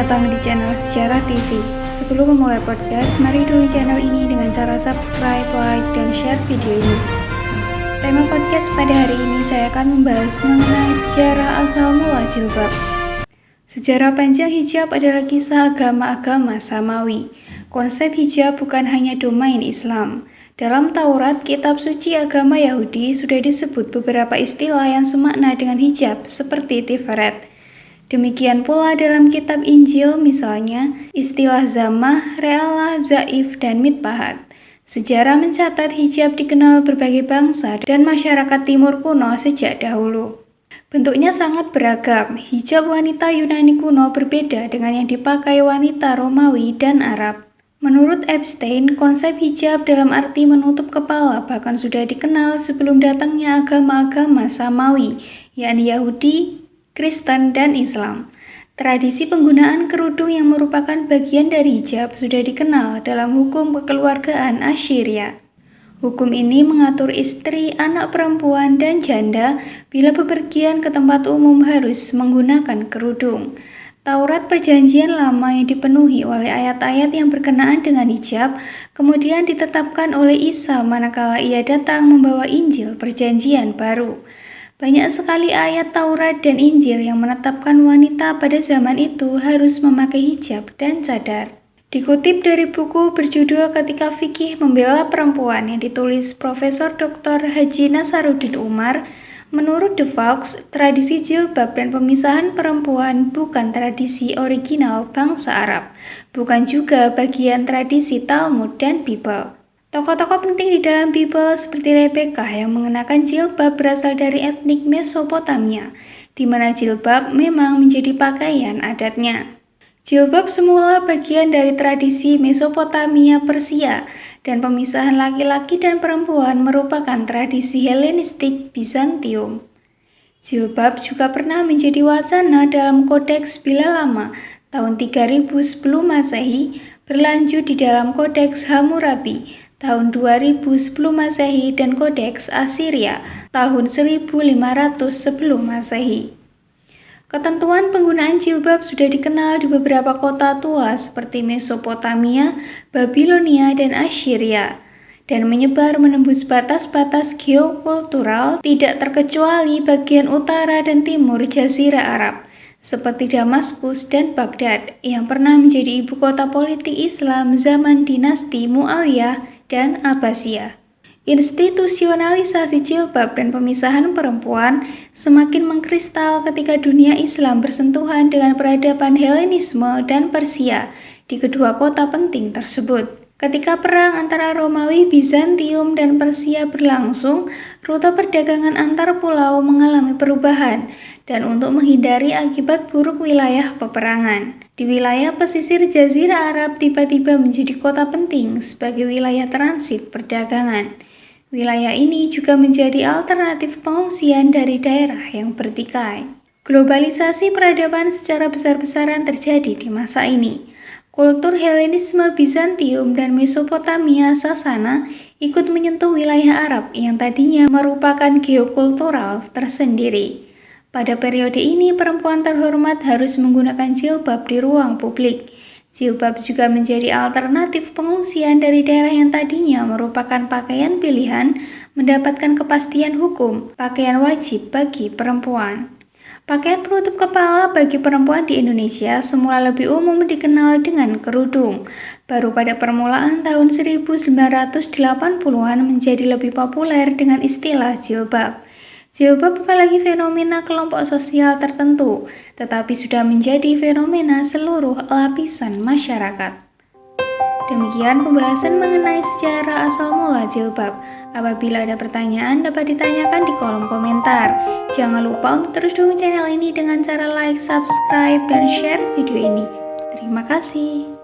datang di channel Sejarah TV. Sebelum memulai podcast, mari dukung channel ini dengan cara subscribe, like, dan share video ini. Tema podcast pada hari ini saya akan membahas mengenai sejarah asal mula jilbab. Sejarah panjang hijab adalah kisah agama-agama Samawi. Konsep hijab bukan hanya domain Islam. Dalam Taurat, kitab suci agama Yahudi, sudah disebut beberapa istilah yang semakna dengan hijab, seperti tiferet. Demikian pula dalam kitab Injil, misalnya, istilah zamah, re'alah, zaif, dan mitpahat. Sejarah mencatat hijab dikenal berbagai bangsa dan masyarakat timur kuno sejak dahulu. Bentuknya sangat beragam. Hijab wanita Yunani kuno berbeda dengan yang dipakai wanita Romawi dan Arab. Menurut Epstein, konsep hijab dalam arti menutup kepala bahkan sudah dikenal sebelum datangnya agama-agama Samawi, yakni Yahudi, Kristen, dan Islam. Tradisi penggunaan kerudung yang merupakan bagian dari hijab sudah dikenal dalam hukum kekeluargaan Assyria. Hukum ini mengatur istri, anak perempuan, dan janda bila bepergian ke tempat umum harus menggunakan kerudung. Taurat Perjanjian Lama yang dipenuhi oleh ayat-ayat yang berkenaan dengan hijab kemudian ditetapkan oleh Isa manakala ia datang membawa Injil Perjanjian Baru. Banyak sekali ayat Taurat dan Injil yang menetapkan wanita pada zaman itu harus memakai hijab dan cadar. Dikutip dari buku berjudul Ketika Fikih Membela Perempuan yang ditulis Profesor Dr. Haji Nasaruddin Umar, menurut The Fox, tradisi jilbab dan pemisahan perempuan bukan tradisi original bangsa Arab, bukan juga bagian tradisi Talmud dan Bible. Tokoh-tokoh penting di dalam Bible seperti Rebekah yang mengenakan jilbab berasal dari etnik Mesopotamia, di mana jilbab memang menjadi pakaian adatnya. Jilbab semula bagian dari tradisi Mesopotamia Persia, dan pemisahan laki-laki dan perempuan merupakan tradisi Helenistik Bizantium. Jilbab juga pernah menjadi wacana dalam Kodeks Bila Lama tahun 3000 sebelum Masehi, berlanjut di dalam Kodeks Hammurabi tahun 2000 sebelum Masehi dan Kodeks Assyria tahun 1500 sebelum Masehi. Ketentuan penggunaan jilbab sudah dikenal di beberapa kota tua seperti Mesopotamia, Babilonia, dan Assyria, dan menyebar menembus batas-batas geokultural tidak terkecuali bagian utara dan timur Jazirah Arab, seperti Damaskus dan Baghdad, yang pernah menjadi ibu kota politik Islam zaman dinasti Muawiyah dan Abbasiyah. Institusionalisasi jilbab dan pemisahan perempuan semakin mengkristal ketika dunia Islam bersentuhan dengan peradaban Helenisme dan Persia di kedua kota penting tersebut. Ketika perang antara Romawi, Bizantium, dan Persia berlangsung, rute perdagangan antar pulau mengalami perubahan, dan untuk menghindari akibat buruk wilayah peperangan, di wilayah pesisir Jazirah Arab tiba-tiba menjadi kota penting sebagai wilayah transit perdagangan. Wilayah ini juga menjadi alternatif pengungsian dari daerah yang bertikai. Globalisasi peradaban secara besar-besaran terjadi di masa ini. Kultur Helenisme Bizantium dan Mesopotamia Sasana ikut menyentuh wilayah Arab yang tadinya merupakan geokultural tersendiri. Pada periode ini, perempuan terhormat harus menggunakan jilbab di ruang publik. Jilbab juga menjadi alternatif pengungsian dari daerah yang tadinya merupakan pakaian pilihan, mendapatkan kepastian hukum, pakaian wajib bagi perempuan. Pakaian penutup kepala bagi perempuan di Indonesia semula lebih umum dikenal dengan kerudung. Baru pada permulaan tahun 1980-an menjadi lebih populer dengan istilah jilbab. Jilbab bukan lagi fenomena kelompok sosial tertentu, tetapi sudah menjadi fenomena seluruh lapisan masyarakat. Demikian pembahasan mengenai sejarah asal mula jilbab. Apabila ada pertanyaan dapat ditanyakan di kolom komentar. Jangan lupa untuk terus dukung channel ini dengan cara like, subscribe, dan share video ini. Terima kasih.